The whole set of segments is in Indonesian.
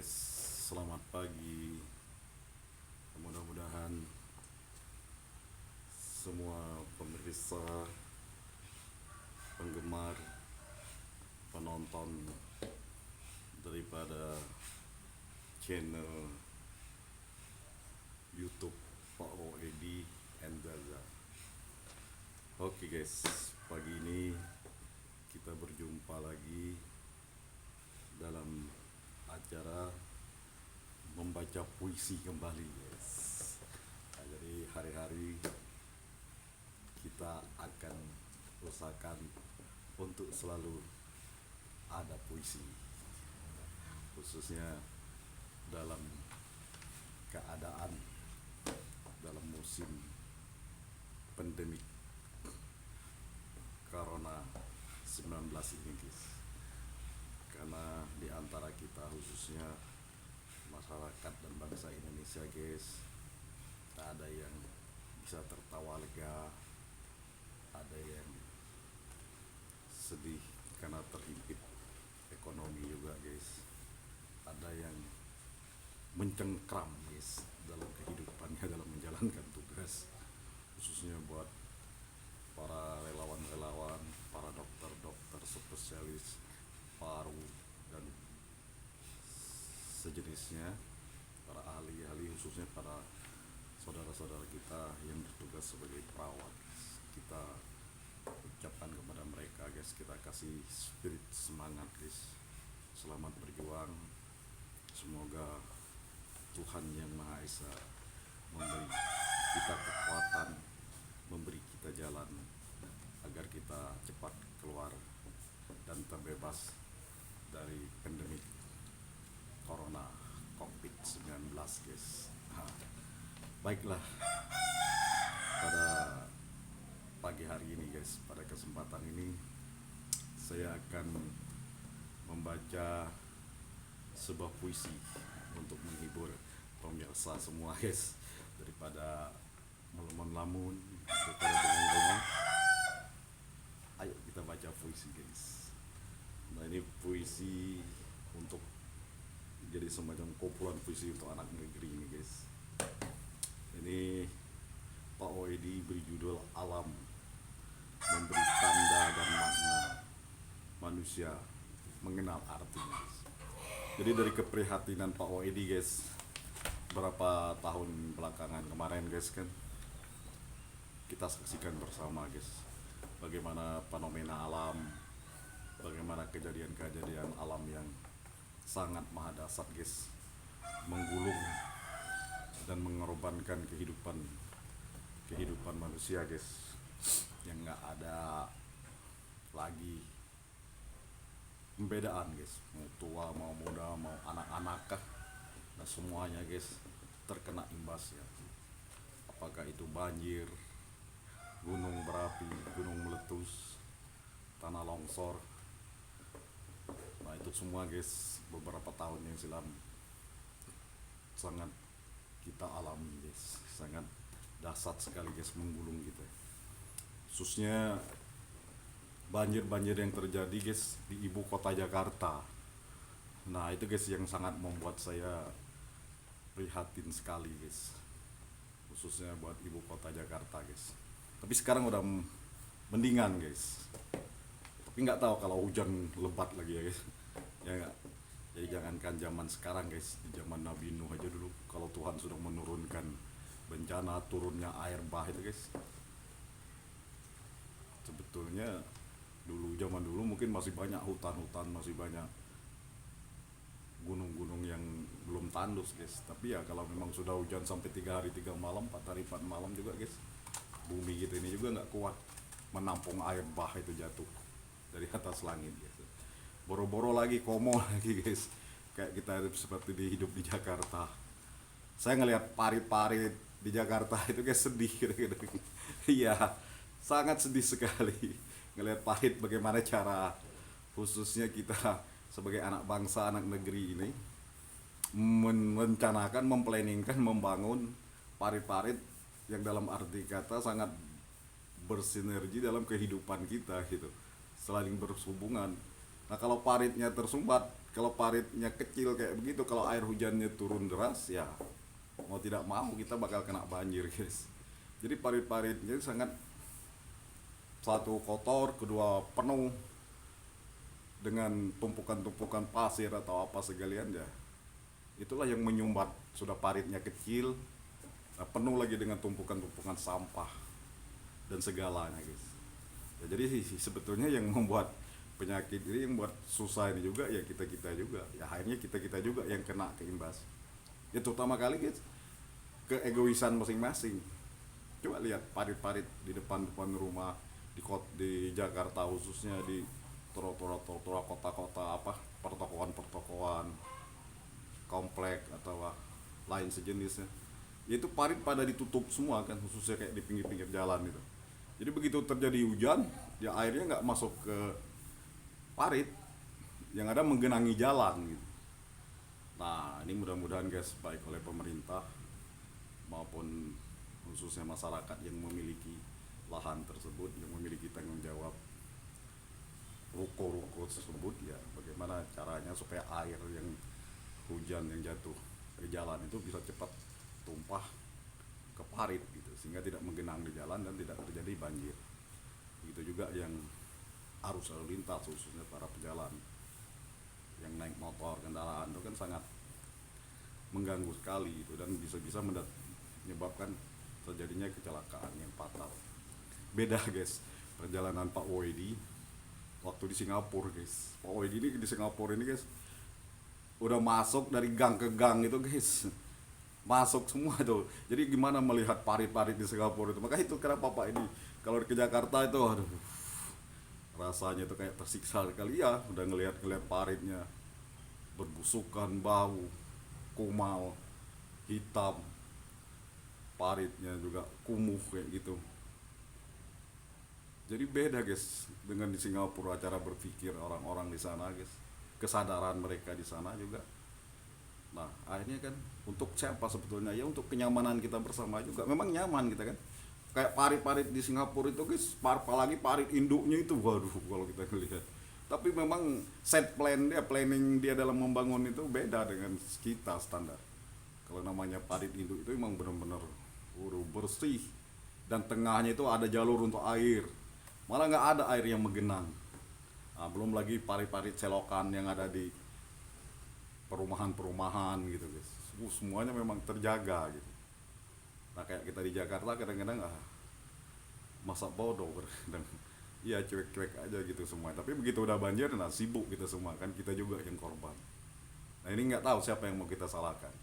guys, selamat pagi. Mudah-mudahan semua pemirsa, penggemar, penonton daripada channel YouTube Pak Roedi and Zaza. Oke guys, pagi ini kita berjumpa lagi dalam acara membaca puisi kembali guys. Nah, jadi hari-hari kita akan usahakan untuk selalu ada puisi, khususnya dalam keadaan dalam musim pandemik Corona 19 ini guys. Karena di antara kita khususnya masyarakat dan bangsa Indonesia guys, ada yang bisa tertawa lega, ada yang sedih karena terhimpit ekonomi juga guys, ada yang mencengkram guys dalam kehidupannya dalam menjalankan tugas, khususnya buat para relawan-relawan, para dokter-dokter spesialis paru dan sejenisnya, para ahli-ahli, khususnya para saudara-saudara kita yang bertugas sebagai perawat. Kita ucapkan kepada mereka guys, kita kasih spirit semangat guys, selamat berjuang. Semoga Tuhan yang Maha Esa memberi kita kekuatan, memberi kita jalan agar kita cepat keluar dan terbebas dari pandemi Corona COVID-19 guys. Baiklah, pada pagi hari ini guys, pada kesempatan ini saya akan membaca sebuah puisi untuk menghibur pemirsa semua guys, daripada melamun, daripada bengong-bengong. Ayo kita baca puisi guys. Nah, ini puisi untuk jadi semacam kumpulan puisi untuk anak negeri ini guys. Ini Pak Roedi beri judul Alam Memberi Tanda dan Makna, Manusia Mengenal Artinya guys. Jadi dari keprihatinan Pak Roedi guys, berapa tahun belakangan kemarin guys kan, kita saksikan bersama guys bagaimana fenomena alam, bagaimana kejadian-kejadian alam yang sangat maha dahsyat guys, menggulung dan mengorbankan kehidupan manusia guys, yang nggak ada lagi pembedaan guys, mau tua mau muda mau anak-anak kah, nah semuanya guys terkena imbasnya. Apakah itu banjir, gunung berapi, gunung meletus, tanah longsor. Nah itu semua guys beberapa tahun yang silam sangat kita alami guys, sangat dahsyat sekali guys, menggulung kita. Khususnya banjir-banjir yang terjadi guys di ibu kota Jakarta. Nah itu guys yang sangat membuat saya prihatin sekali guys, khususnya buat ibu kota Jakarta guys. Tapi sekarang udah mendingan guys, tapi nggak tahu kalau hujan lebat lagi ya guys ya gak? Jadi jangankan zaman sekarang guys, di zaman Nabi Nuh aja dulu kalau Tuhan sudah menurunkan bencana turunnya air bah itu guys, sebetulnya zaman dulu mungkin masih banyak hutan-hutan, masih banyak gunung-gunung yang belum tandus guys. Tapi ya kalau memang sudah hujan sampai 3 hari 3 malam, 4 hari 4 malam juga guys, bumi kita ini juga nggak kuat menampung air bah itu jatuh dari atas langit guys. Boro-boro lagi komo lagi guys, kayak kita seperti hidup di Jakarta. Saya ngelihat parit-parit di Jakarta itu guys sedih gitu. Iya, sangat sedih sekali ngelihat parit bagaimana cara khususnya kita sebagai anak bangsa, anak negeri ini merencanakan, memplanningkan, membangun parit-parit yang dalam arti kata sangat bersinergi dalam kehidupan kita gitu, saling berhubungan. Nah kalau paritnya tersumbat, kalau paritnya kecil kayak begitu, kalau air hujannya turun deras ya mau tidak mau kita bakal kena banjir guys. Jadi parit-paritnya sangat, satu kotor, kedua penuh dengan tumpukan-tumpukan pasir atau apa segalian ya. Itulah yang menyumbat, sudah paritnya kecil, nah penuh lagi dengan tumpukan-tumpukan sampah dan segalanya guys. Ya, jadi sebetulnya yang membuat penyakit ini, yang buat susah ini juga ya kita kita juga, ya akhirnya kita kita juga yang kena keimbas. Ya terutama kali guys, keegoisan masing-masing. Coba lihat parit-parit di depan-depan rumah di Jakarta, khususnya di trotoar kota-kota, apa, pertokoan-pertokoan, komplek atau lain sejenisnya. Itu parit pada ditutup semua kan, khususnya kayak di pinggir-pinggir jalan itu. Jadi begitu terjadi hujan, ya airnya nggak masuk ke parit, yang ada menggenangi jalan gitu. Nah ini mudah-mudahan guys, baik oleh pemerintah maupun khususnya masyarakat yang memiliki lahan tersebut, yang memiliki tanggung jawab ruko-ruko tersebut, ya bagaimana caranya supaya air yang hujan yang jatuh ke jalan itu bisa cepat tumpah ke parit gitu, sehingga tidak menggenang di jalan dan tidak terjadi banjir. Begitu juga yang arus lalu lintas, khususnya para pejalan yang naik motor, kendaraan itu kan sangat mengganggu sekali itu, dan bisa-bisa menyebabkan terjadinya kecelakaan yang fatal. Beda guys perjalanan Pak Woidi waktu di Singapura guys. Pak Woidi ini di Singapura ini guys udah masuk dari gang ke gang itu guys, masuk semua tuh. Jadi gimana melihat parit-parit di Singapura itu, maka itu kenapa Pak ini kalau ke Jakarta itu aduh rasanya tuh kayak tersiksa sekali ya, udah ngelihat paritnya berbusukan, bau, kumal, hitam, paritnya juga kumuh kayak gitu. Jadi beda guys dengan di Singapura cara berpikir orang-orang di sana guys, kesadaran mereka di sana juga. Nah akhirnya kan untuk siapa sebetulnya, ya untuk kenyamanan kita bersama juga, memang nyaman kita kan. Kayak parit-parit di Singapura itu guys, apalagi parit induknya itu, waduh kalau kita lihat. Tapi memang set plan dia, planning dia dalam membangun itu beda dengan kita standar. Kalau namanya parit induk itu memang benar-benar bersih, dan tengahnya itu ada jalur untuk air, malah nggak ada air yang menggenang. Nah, belum lagi parit-parit selokan yang ada di perumahan-perumahan gitu guys, semuanya memang terjaga gitu. Nah kayak kita di Jakarta kadang-kadang masa bodoh kadang, iya cuek-cuek aja gitu semua. Tapi begitu udah banjir, nah sibuk kita semua kan, kita juga yang korban. Nah ini nggak tahu siapa yang mau kita salahkan,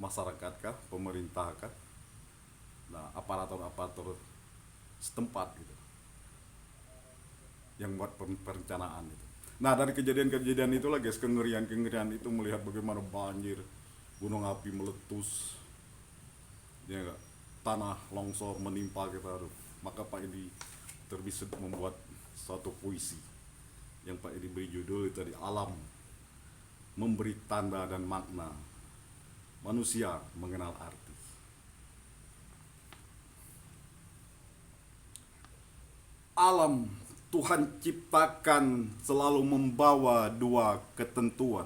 masyarakat kah, pemerintah kah, nah aparatur-aparatur setempat gitu yang buat perencanaan itu. Nah dari kejadian-kejadian itulah guys, kengerian-kengerian itu melihat bagaimana banjir, gunung api meletus, ya enggak, tanah longsor menimpa kita. Aduh, maka Pak Edi terbisit membuat suatu puisi yang Pak Edi beri judul itu tadi, alam memberi tanda dan makna, manusia mengenal arti. Alam Tuhan ciptakan selalu membawa dua ketentuan.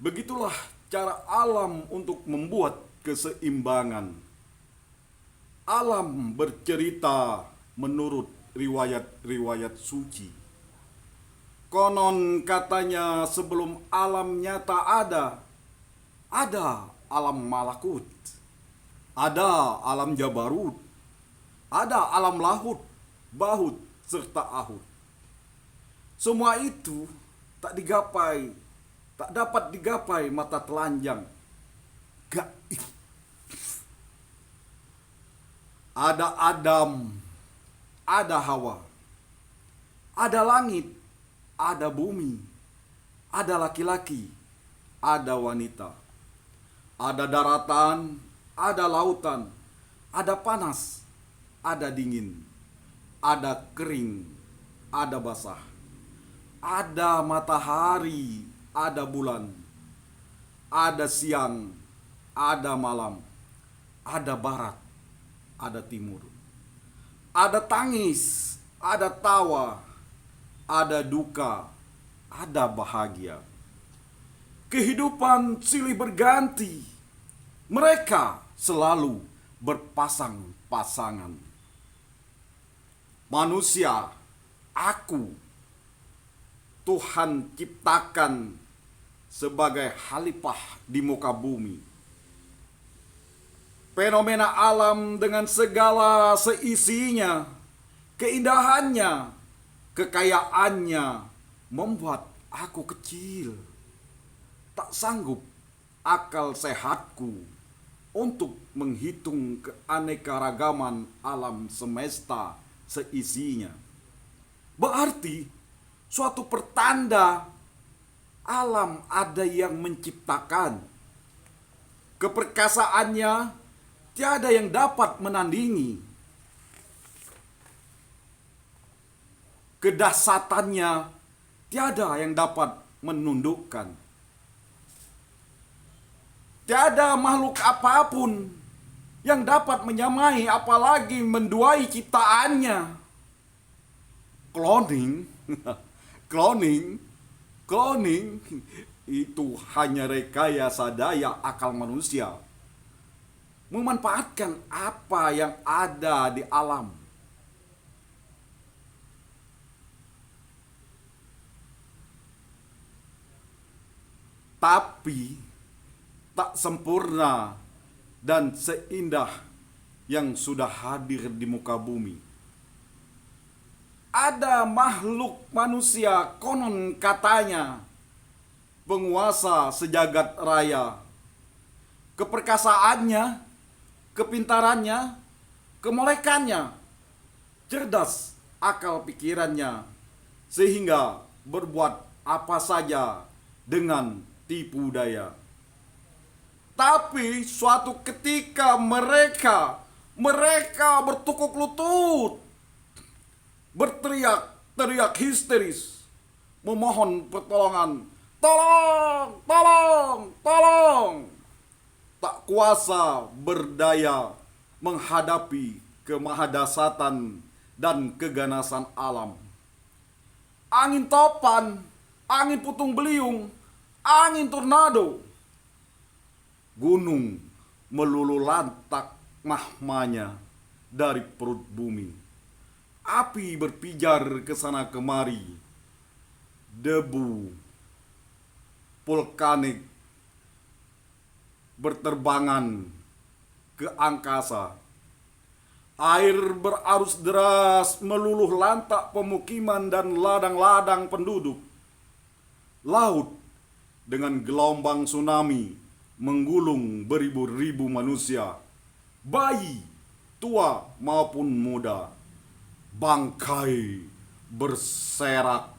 Begitulah cara alam untuk membuat keseimbangan. Alam bercerita menurut riwayat-riwayat suci. Konon katanya sebelum alam nyata ada alam malakut, ada alam jabarut, ada alam lahut, bahut, serta ahut. Semua itu tak dapat digapai mata telanjang. Gaib. Ada Adam, ada Hawa, ada langit, ada bumi, ada laki-laki, ada wanita, ada daratan, ada lautan, ada panas, ada dingin, ada kering, ada basah, ada matahari, ada bulan, ada siang, ada malam, ada barat, ada timur, ada tangis, ada tawa, ada duka, ada bahagia. Kehidupan silih berganti. Mereka selalu berpasang-pasangan. Manusia, aku, Tuhan ciptakan sebagai khalifah di muka bumi. Fenomena alam dengan segala seisinya, keindahannya, kekayaannya membuat aku kecil. Tak sanggup akal sehatku untuk menghitung keanekaragaman alam semesta seisinya. Berarti suatu pertanda alam ada yang menciptakan. Keperkasaannya tiada yang dapat menandingi. Kedahsatannya tiada yang dapat menundukkan. Tiada makhluk apapun yang dapat menyamai apalagi menduai ciptaannya. Cloning, cloning itu hanya rekayasa daya akal manusia. Memanfaatkan apa yang ada di alam. Tapi tak sempurna dan seindah yang sudah hadir di muka bumi. Ada makhluk manusia konon katanya penguasa sejagat raya. Keperkasaannya, kepintarannya, kemolekannya, cerdas akal pikirannya, sehingga berbuat apa saja dengan tipu daya. Tapi suatu ketika mereka bertukuk lutut, berteriak histeris, memohon pertolongan. Tolong, tolong, tolong. Tak kuasa berdaya menghadapi kemahadasatan dan keganasan alam. Angin topan, angin putung beliung, angin tornado. Gunung meluluh lantak mahmanya dari perut bumi. Api berpijar ke sana kemari. Debu vulkanik berterbangan ke angkasa. Air berarus deras meluluh lantak pemukiman dan ladang-ladang penduduk. Laut dengan gelombang tsunami menggulung beribu-ribu manusia, bayi, tua maupun muda. Bangkai berserak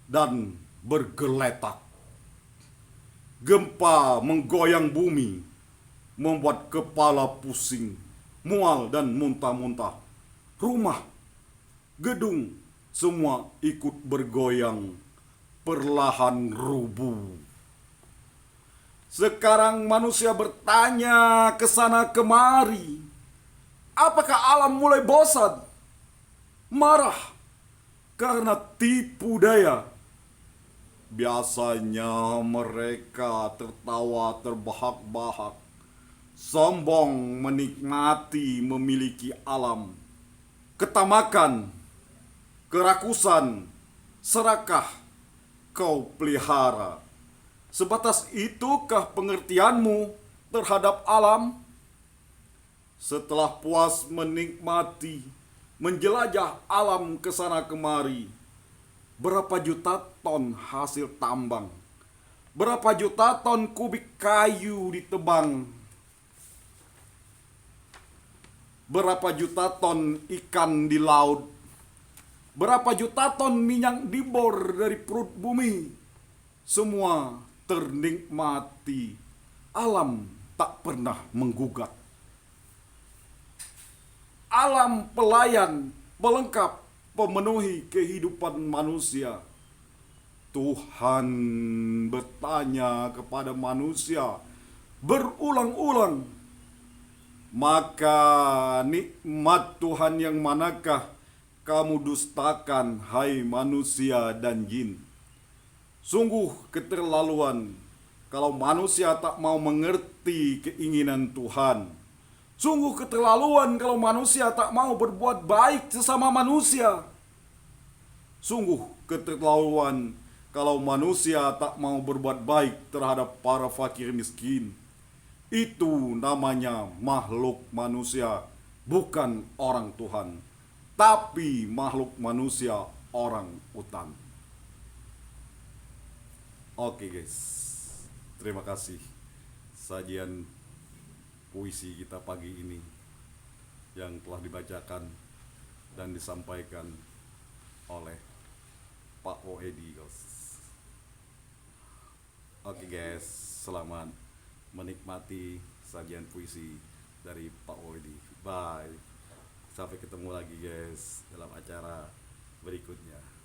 dan bergeletak. Gempa menggoyang bumi, membuat kepala pusing, mual dan muntah-muntah. Rumah, gedung, semua ikut bergoyang, perlahan rubuh. Sekarang manusia bertanya ke sana kemari. Apakah alam mulai bosan? Marah karena tipu daya? Biasanya mereka tertawa terbahak-bahak, sombong menikmati memiliki alam. Ketamakan, kerakusan, serakah kau pelihara. Sebatas itukah pengertianmu terhadap alam? Setelah puas menikmati, menjelajah alam ke sana kemari, berapa juta ton hasil tambang, berapa juta ton kubik kayu ditebang, berapa juta ton ikan di laut, berapa juta ton minyak dibor dari perut bumi. Semua ternikmati, alam tak pernah menggugat. Alam pelayan, pelengkap, pemenuhi kehidupan manusia. Tuhan bertanya kepada manusia berulang-ulang, maka nikmat Tuhan yang manakah kamu dustakan, hai manusia dan jin. Sungguh keterlaluan kalau manusia tak mau mengerti keinginan Tuhan. Sungguh keterlaluan kalau manusia tak mau berbuat baik sesama manusia. Sungguh keterlaluan kalau manusia tak mau berbuat baik terhadap para fakir miskin. Itu namanya makhluk manusia, bukan orang Tuhan, tapi makhluk manusia orang utan. Oke guys, terima kasih sajian puisi kita pagi ini yang telah dibacakan dan disampaikan oleh Pak Woedi guys. Oke guys, selamat menikmati sajian puisi dari Pak Woedi. Bye. Sampai ketemu lagi guys dalam acara berikutnya.